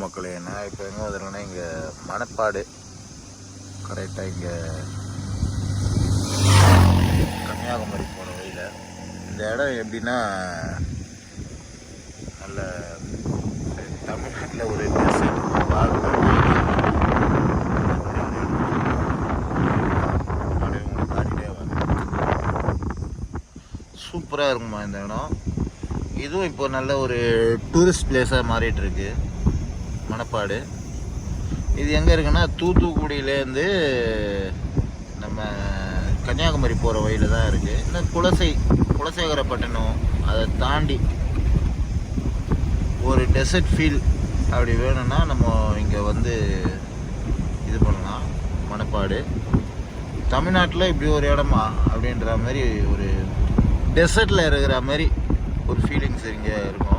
மக்களே. நான் இப்போ எங்கே வந்துருக்கேன்னா இங்கே மணப்பாடு கரெக்டாக இங்கே கன்னியாகுமரி போகிற வழியில். இந்த இடம் எப்படின்னா நல்ல தமிழ்நாட்டில் ஒரு சூப்பராக இருக்குமா இந்த இடம். இதுவும் இப்போ நல்ல ஒரு டூரிஸ்ட் பிளேஸாக மாறிட்டுருக்கு மணப்பாடு. இது எங்கே இருக்குன்னா தூத்துக்குடியிலேருந்து நம்ம கன்னியாகுமரி போகிற வழியில் தான் இருக்குது. இந்த குலசேகரப்பட்டினம் அதை தாண்டி ஒரு டெசர்ட் ஃபீல் அப்படி வேணும்னா நம்ம இங்கே வந்து இது பண்ணலாம். மணப்பாடு தமிழ்நாட்டில் இப்படி ஒரு இடமா அப்படின்ற மாதிரி ஒரு டெசர்ட்டில் இருக்கிற மாதிரி ஒரு ஃபீலிங்ஸ் இங்கே இருக்கும்.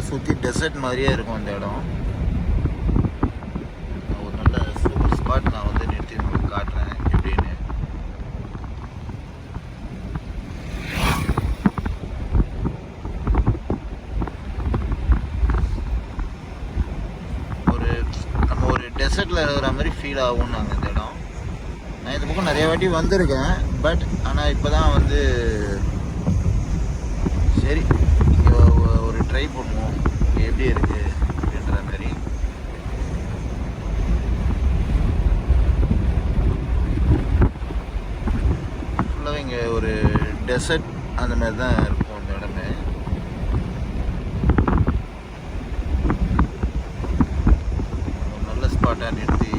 சுற்றி டெசர்ட் மாதிரியே இருக்கும் இந்த இடம். ஒரு நல்ல சூப்பர் ஸ்பாட் நான் வந்து நிறுத்தி உங்களுக்கு காட்டுறேன் எப்படின்னு. நம்ம ஒரு டெசர்ட்டில் இருக்கிற மாதிரி ஃபீல் ஆகும் நாங்கள் இந்த இடம். நான் இந்த பக்கம் நிறைய வாட்டி வந்திருக்கேன். பட் ஆனால் இப்போ தான் வந்து சரி இங்கே ஒரு ட்ரை பண்ணுவோம் எப்படி இருக்கு அப்படின்ற மாதிரி. ஃபுல்லாக இங்கே ஒரு டெசர்ட் அந்த மாதிரி தான் இருக்கும் இந்த இடமே. நல்ல ஸ்பாட்டாக நிறுத்தி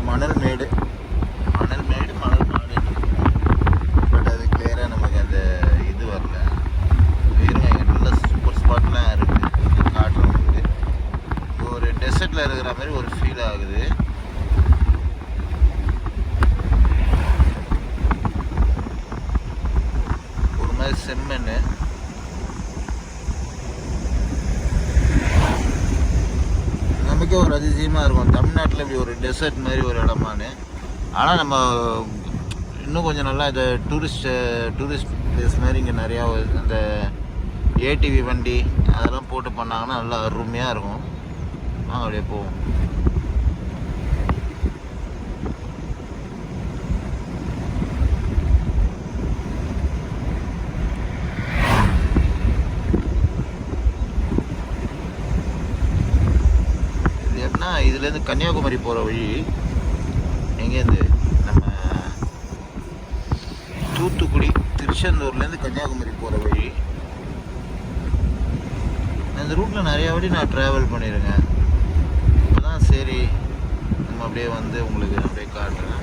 மணல் மேடு மணல் மாடு. பட் அது கிளியராக நமக்கு அந்த இது வரல. இருங்க இங்கே நல்ல சூப்பர் ஸ்பாட்லாம் இருக்குது காட்டுறவங்களுக்கு. ஒரு டெசர்ட்டில் இருக்கிற மாதிரி ஒரு ஃபீல் ஆகுது. ஒரு மாதிரி செம்மண். நமக்கே ஒரு அதிசயமாக இருக்கும் தமிழ்நாட்டில் இப்படி ஒரு டெசர்ட் மாதிரி ஒரு இடமானு. ஆனால் நம்ம இன்னும் கொஞ்சம் நல்லா இந்த டூரிஸ்ட் பிளேஸ் மாதிரி இங்கே நிறையா அந்த ஏடிவி வண்டி அதெல்லாம் போட்டு பண்ணாங்கன்னா நல்லா அருமையாக இருக்கும். அப்படியே போவோம். இதுலேருந்து கன்னியாகுமரி போகிற வழி. எங்கேருந்து நம்ம தூத்துக்குடி திருச்செந்தூர்லேருந்து கன்னியாகுமரி போகிற வழி. இந்த ரூட்டில் நிறையா வாட்டி நான் ட்ராவல் பண்ணியிருக்கேன். இப்போ தான் சரி நம்ம அப்படியே வந்து உங்களுக்கு அப்படியே காட்டுறேன்.